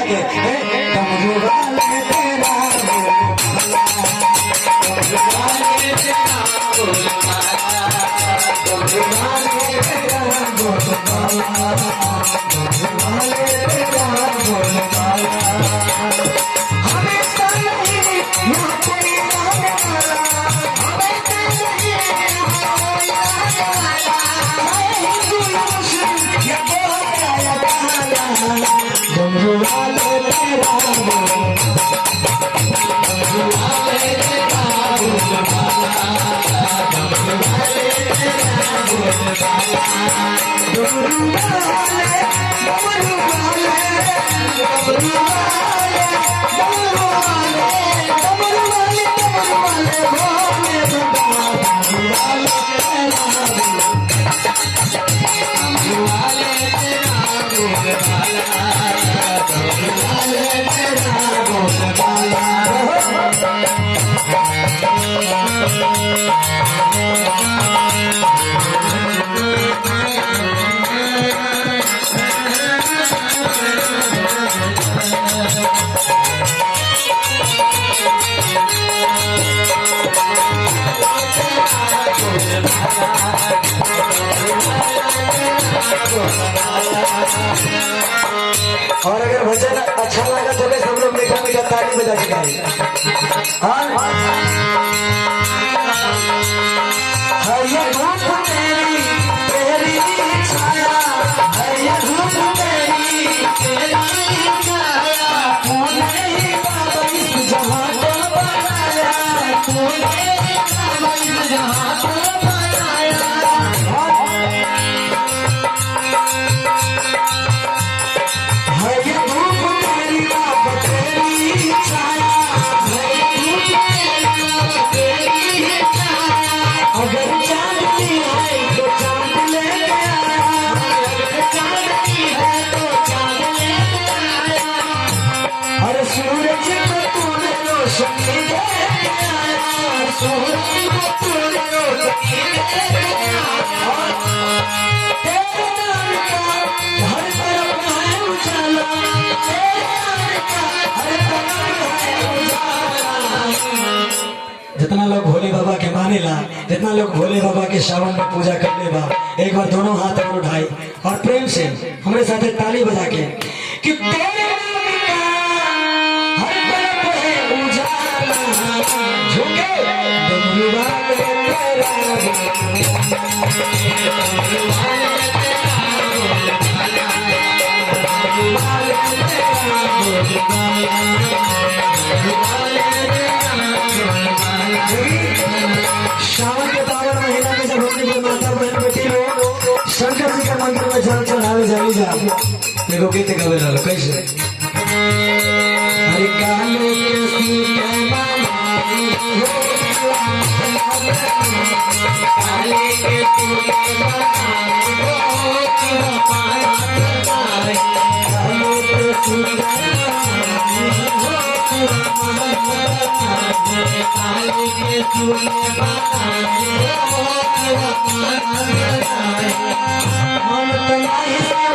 के डमरू वाले तेरा और अगर भजन अच्छा लगा तो सब लोग मीठा मीठा ताली बजा के गाएं। ये धूप तेरी छाया, ये धूप तेरी छाया, तूने ही बाबा इस जहां को बनाया, तूने ही बाबा इस जहां को बनाया। अगर चांदनी है तो चांद लेके आया, अगर चांदनी है तो चांद लेके आया। अरे सूरज को तूने रोशनी देके आया, सूरज को तूने रोशनी देके आया। तेरे नाम का हर तरफ है उजाला, तेरे नाम का हर तरफ है उजाला। जितना लोग भोले बाबा के मानेला, जितना लोग भोले बाबा के श्रावण में पूजा करने बा, एक बार दोनों हाथ और उठाई और प्रेम से हमारे साथ ताली बजा के कि तेरे नाम का हर तरफ है उजाला, झुके डमरू वाले श्रावण के पावन महीना में जब अपनी माता बहन बेटी लोग शंकर जी के मंदिर में जल चढ़ावे जाई जा, देखो गीत गावे रहा कैसे। हरे काले के सूखे मालाई हो, काले के सूखे मालाई हो, पाया काले के सूखे मालाई हो, काले के सूखे मालाई हो, हम तुम्हारी सेवा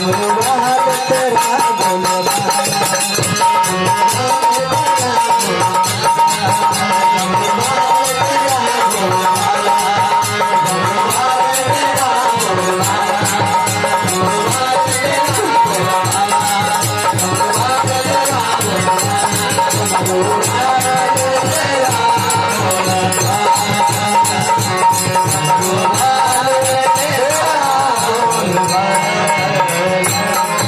सुनो